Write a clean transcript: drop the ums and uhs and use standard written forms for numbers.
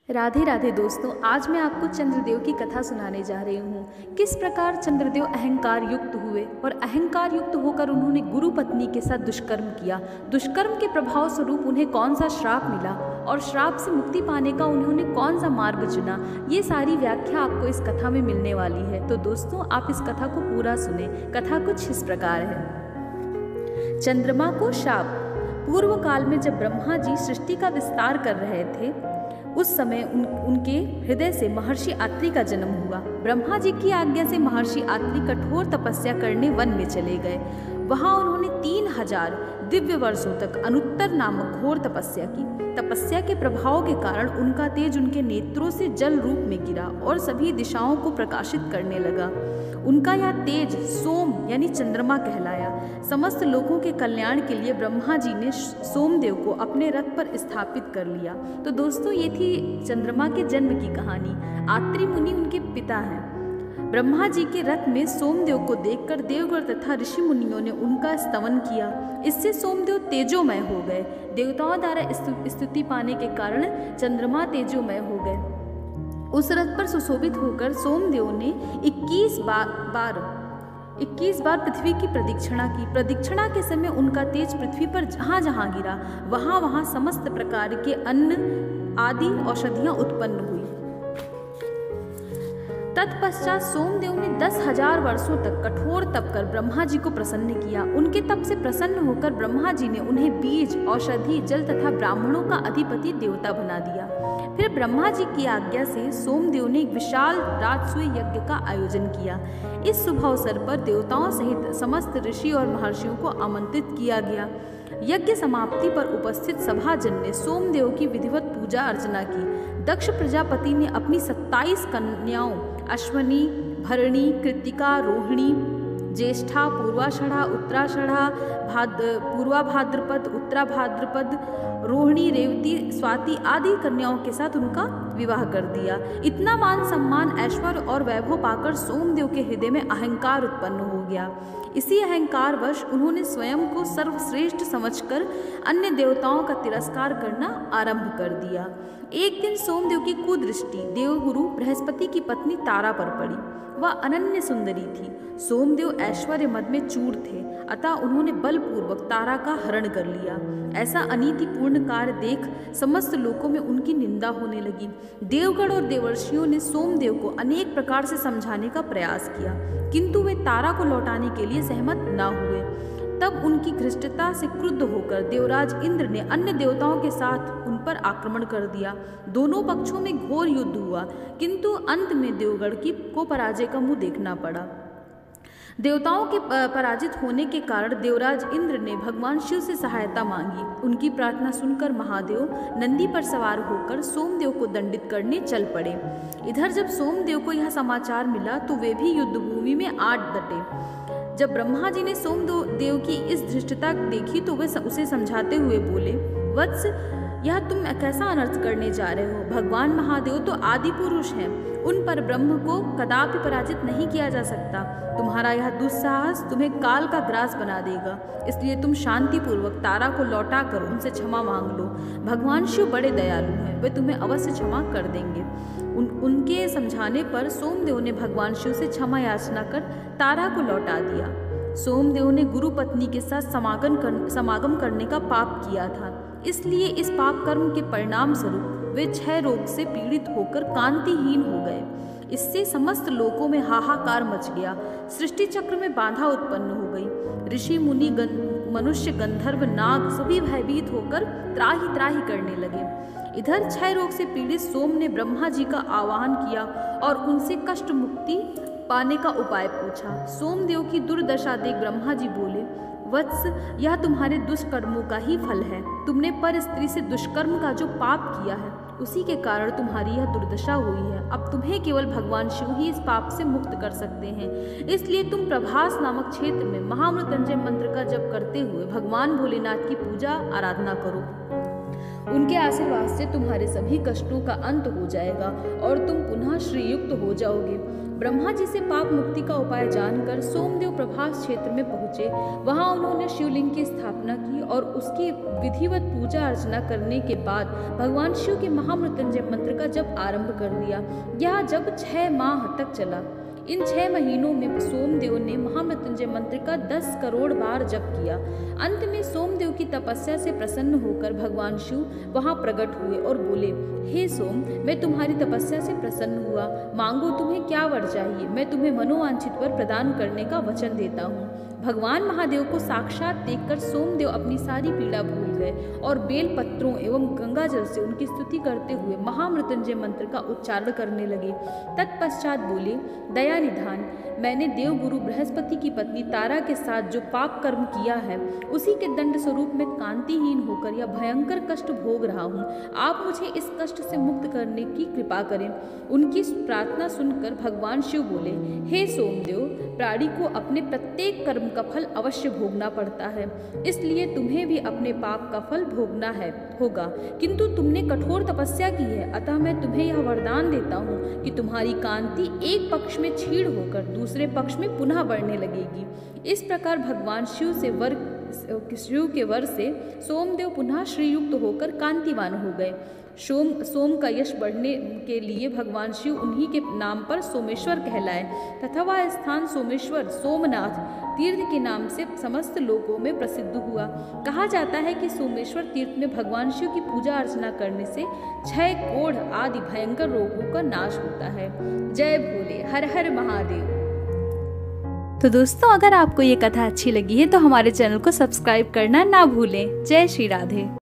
राधे राधे दोस्तों, आज मैं आपको चंद्रदेव की कथा सुनाने जा रही हूँ। किस प्रकार चंद्रदेव अहंकार युक्त हुए और अहंकार युक्त होकर उन्होंने गुरु पत्नी के साथ दुष्कर्म किया। दुष्कर्म के प्रभाव स्वरूप उन्हें कौन सा श्राप मिला और श्राप से मुक्ति पाने का उन्होंने कौन सा मार्ग चुना, ये सारी व्याख्या आपको इस कथा में मिलने वाली है। तो दोस्तों, आप इस कथा को पूरा सुने। कथा कुछ इस प्रकार है। चंद्रमा को शाप। पूर्व काल में जब ब्रह्मा जी सृष्टि का विस्तार कर रहे थे, उस समय उनके हृदय से महर्षि आत्रि का जन्म हुआ। ब्रह्मा जी की आज्ञा से महर्षि आत्रि कठोर तपस्या करने वन में चले गए। वहां उन्होंने 3000 दिव्य वर्षों तक अनुत्तर नामक घोर तपस्या की। तपस्या के प्रभाव के कारण उनका तेज उनके नेत्रों से जल रूप में गिरा और सभी दिशाओं को प्रकाशित करने लगा। उनका यह तेज सोम यानी चंद्रमा कहलाया। समस्त लोगों के कल्याण के लिए ब्रह्मा जी ने सोमदेव को अपने रथ पर स्थापित कर लिया। तो दोस्तों, ये थी चंद्रमा के जन्म की कहानी। आत्रि मुनि उनके पिता हैं। ब्रह्मा जी के रथ में सोमदेव को देखकर देवगण तथा ऋषि मुनियों ने उनका स्तवन किया। इससे सोमदेव तेजोमय हो गए। देवताओं द्वारा स्तुति पाने के कारण चंद्रमा तेजोमय हो गए। उस रथ पर सुशोभित होकर सोमदेव ने 21 बार पृथ्वी की प्रदक्षिणा की। प्रदक्षिणा के समय उनका तेज पृथ्वी पर जहाँ जहाँ गिरा, वहाँ वहाँ समस्त प्रकार के अन्न आदि औषधियाँ उत्पन्न हुई। तत्पश्चात सोमदेव ने 10,000 वर्षों तक कठोर तप कर ब्रह्मा जी को प्रसन्न किया। उनके तप से प्रसन्न होकर ब्रह्मा जी ने उन्हें बीज, औषधि, जल तथा ब्राह्मणों का अधिपति देवता बना दिया। फिर ब्रह्मा जी की आज्ञा से सोमदेव ने एक विशाल राजसूय यज्ञ का आयोजन किया। इस शुभ अवसर पर देवताओं सहित समस्त ऋषि और महर्षियों को आमंत्रित किया गया। यज्ञ समाप्ति पर उपस्थित सभाजन ने सोमदेव की विधिवत पूजा अर्चना की। दक्ष प्रजापति ने अपनी 27 कन्याओं अश्वनी, भरणी, कृत्तिका, रोहिणी, ज्येष्ठा, पूर्वाषाढ़ा, उत्तराषाढ़ा, पूर्वा भाद्रपद, उत्तरा भाद्रपद, रोहिणी, रेवती, स्वाति आदि कन्याओं के साथ उनका विवाह कर दिया। इतना मान सम्मान, ऐश्वर्य और वैभव पाकर सोमदेव के हृदय में अहंकार उत्पन्न हो गया। इसी अहंकार वश उन्होंने स्वयं को सर्वश्रेष्ठ समझकर अन्य देवताओं का तिरस्कार करना आरंभ कर दिया। एक दिन सोमदेव की कुदृष्टि देवगुरु बृहस्पति की पत्नी तारा पर पड़ी। वह अनन्य सुंदरी थी। सोमदेव ऐश्वर्य मद में चूर थे, अतः उन्होंने बलपूर्वक तारा का हरण कर लिया। ऐसा अनीतिपूर्ण कार्य देख समस्त लोकों में उनकी निंदा होने लगी। देवगण और देवर्षियों ने सोमदेव को अनेक प्रकार से समझाने का प्रयास किया, किंतु वे तारा को लौटाने के लिए सहमत न हुए। तब उनकी धृष्टता से क्रुद्ध होकर देवराज इंद्र ने अन्य देवताओं के साथ उन पर आक्रमण कर दिया। दोनों पक्षों में घोर युद्ध हुआ, किंतु अंत में देवगण को पराजय का मुंह देखना पड़ा। देवताओं के पराजित होने के कारण देवराज इंद्र ने भगवान शिव से सहायता मांगी। उनकी प्रार्थना सुनकर महादेव नंदी पर सवार होकर सोमदेव को दंडित करने चल पड़े। इधर जब सोमदेव को यह समाचार मिला तो वे भी युद्ध भूमि में आ डटे। जब ब्रह्मा जी ने सोमदेव की इस धृष्टता देखी तो वे उसे समझाते हुए बोले, वत्स, यह तुम कैसा अनर्थ करने जा रहे हो? भगवान महादेव तो आदि पुरुष हैं। उन पर ब्रह्म को कदापि पराजित नहीं किया जा सकता। तुम्हारा यह दुस्साहस तुम्हें काल का ग्रास बना देगा। इसलिए तुम शांति पूर्वक तारा को लौटा कर उनसे क्षमा मांग लो। भगवान शिव बड़े दयालु हैं, वे तुम्हें अवश्य क्षमा कर देंगे। उनके समझाने पर सोमदेव ने भगवान शिव से क्षमा याचना कर तारा को लौटा दिया। सोमदेव ने गुरु पत्नी के साथ समागम करने का पाप किया था, इसलिए इस पाप कर्म के परिणाम स्वरूप वे क्षय रोग से पीड़ित होकर कांतिहीन हो गए। इससे समस्त लोकों में हाहाकार मच गया। सृष्टि चक्र में बाधा उत्पन्न हो गई। ऋषि मुनि, मनुष्य, गंधर्व, नाग सभी भयभीत होकर त्राही त्राही करने लगे। इधर क्षय रोग से पीड़ित सोम ने ब्रह्मा जी का आह्वान किया और उनसे कष्ट मुक्ति पाने का उपाय पूछा। सोमदेव की दुर्दशा देख ब्रह्मा जी बोले, वत्स, यह तुम्हारे दुष्कर्मों का ही फल है। तुमने पर स्त्री से दुष्कर्म का जो पाप किया है, उसी के कारण तुम्हारी यह दुर्दशा हुई है। अब तुम्हें केवल भगवान शिव ही इस पाप से मुक्त कर सकते हैं। इसलिए तुम प्रभास नामक क्षेत्र में महामृत्युंजय मंत्र का जप करते हुए भगवान भोलेनाथ की पूजा आराधना करो। उनके आशीर्वाद से तुम्हारे सभी कष्टों का अंत हो जाएगा और तुम पुनः श्रीयुक्त हो जाओगे। ब्रह्मा जी से पाप मुक्ति का उपाय जानकर सोमदेव प्रभास क्षेत्र में पहुंचे। वहां उन्होंने शिवलिंग की स्थापना की और उसकी विधिवत पूजा अर्चना करने के बाद भगवान शिव के महामृत्युंजय मंत्र का जप आरंभ कर दिया। यह जप 6 माह तक चला। इन 6 महीनों में सोमदेव ने महामृत्युंजय मंत्र का 10 करोड़ बार जप किया। अंत में सोमदेव की तपस्या से प्रसन्न होकर भगवान शिव वहां प्रकट हुए और बोले, हे सोम, मैं तुम्हारी तपस्या से प्रसन्न हुआ। मांगो तुम्हें क्या वर चाहिए, मैं तुम्हें मनोवांछित वर प्रदान करने का वचन देता हूँ। भगवान महादेव को साक्षात देखकर सोमदेव अपनी सारी पीड़ा भूल गए और बेल पत्रों एवं गंगा जल से उनकी स्तुति करते हुए महामृत्युंजय मंत्र का उच्चारण करने लगे। तत्पश्चात बोले, दया निधान, मैंने देवगुरु बृहस्पति की पत्नी तारा के साथ जो पाप कर्म किया है उसी के दंड स्वरूप में कांतिहीन होकर यह भयंकर कष्ट भोग रहा हूँ। आप मुझे इस कष्ट से मुक्त करने की कृपा करें। उनकी प्रार्थना सुनकर भगवान शिव बोले, हे सोमदेव, प्राणी को अपने प्रत्येक कर्म का फल अवश्य भोगना पड़ता है, इसलिए तुम्हें भी अपने पाप का फल भोगना होगा। किंतु तुमने कठोर तपस्या की है, अतः मैं तुम्हें यह वरदान देता हूँ कि तुम्हारी कांति एक पक्ष में क्षीण होकर दूसरे पक्ष में पुनः बढ़ने लगेगी। इस प्रकार भगवान शिव के वर से सोमदेव पुनः श्रीयुक्त होकर कांतिवान हो गए। सोम का यश बढ़ने के लिए भगवान शिव उन्हीं के नाम पर सोमेश्वर कहलाए तथा वह स्थान सोमेश्वर सोमनाथ तीर्थ के नाम से समस्त लोकों में प्रसिद्ध हुआ। कहा जाता है कि सोमेश्वर तीर्थ में भगवान शिव की पूजा अर्चना करने से क्षय, कोढ़ आदि भयंकर रोगों का नाश होता है। जय भोले, हर हर महादेव। तो दोस्तों, अगर आपको ये कथा अच्छी लगी है तो हमारे चैनल को सब्सक्राइब करना ना भूलें। जय श्री राधे।